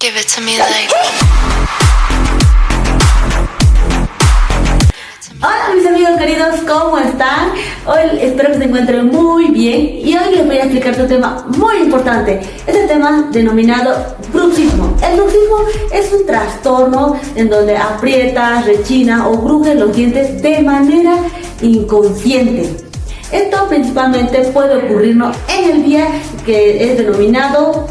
Give it to me like. Hola mis amigos queridos, ¿cómo están? Hoy espero que se encuentren muy bien y hoy les voy a explicar un tema muy importante. Es el tema denominado bruxismo. El bruxismo es un trastorno en donde aprietas, rechinas o brujes los dientes de manera inconsciente. Esto principalmente puede ocurrirnos en el día que es denominado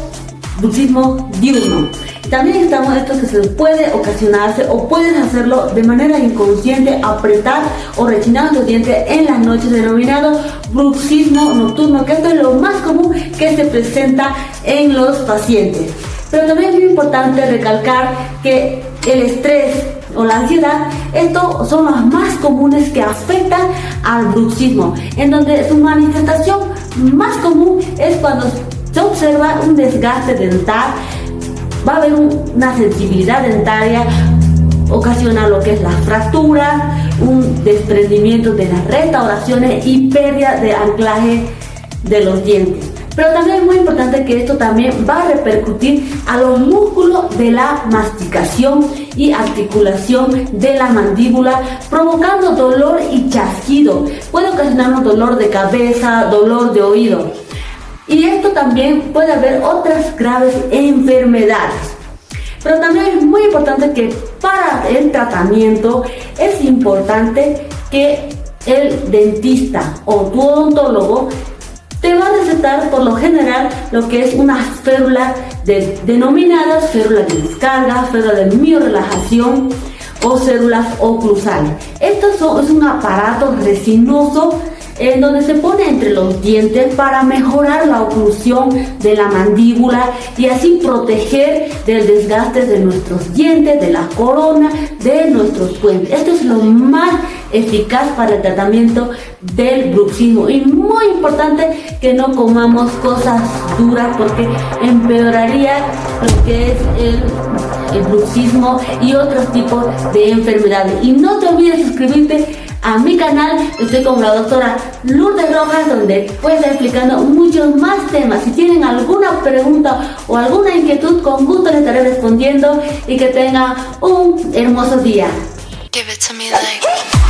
bruxismo diurno. También estamos esto que se puede ocasionarse o puedes hacerlo de manera inconsciente, apretar o rechinar los dientes en las noches, denominado bruxismo nocturno, que esto es lo más común que se presenta en los pacientes. Pero también es muy importante recalcar que el estrés o la ansiedad, estos son los más comunes que afectan al bruxismo, en donde su manifestación más común es cuando se observa un desgaste dental. Va a haber una sensibilidad dentaria, ocasiona lo que es la fractura, un desprendimiento de las restauraciones y pérdida de anclaje de los dientes. Pero también es muy importante que esto también va a repercutir a los músculos de la masticación y articulación de la mandíbula, provocando dolor y chasquido. Puede ocasionarnos dolor de cabeza, dolor de oído. Y esto también puede haber otras graves enfermedades. Pero también es muy importante que para el tratamiento es importante que el dentista o tu odontólogo te va a recetar por lo general lo que es unas férulas denominadas férulas de descarga, férulas de miorelajación o células oclusales. Esto es un aparato resinoso en donde se pone entre los dientes para mejorar la oclusión de la mandíbula y así proteger del desgaste de nuestros dientes, de la corona, de nuestros puentes. Esto es lo más eficaz para el tratamiento del bruxismo y muy importante que no comamos cosas duras porque empeoraría lo que es el bruxismo y otros tipos de enfermedades. Y no te olvides suscribirte a mi canal. Estoy con la doctora Lourdes Rojas, donde voy a estar explicando muchos más temas. Si tienen alguna pregunta o alguna inquietud, con gusto les estaré respondiendo y que tengan un hermoso día. Give it to me like.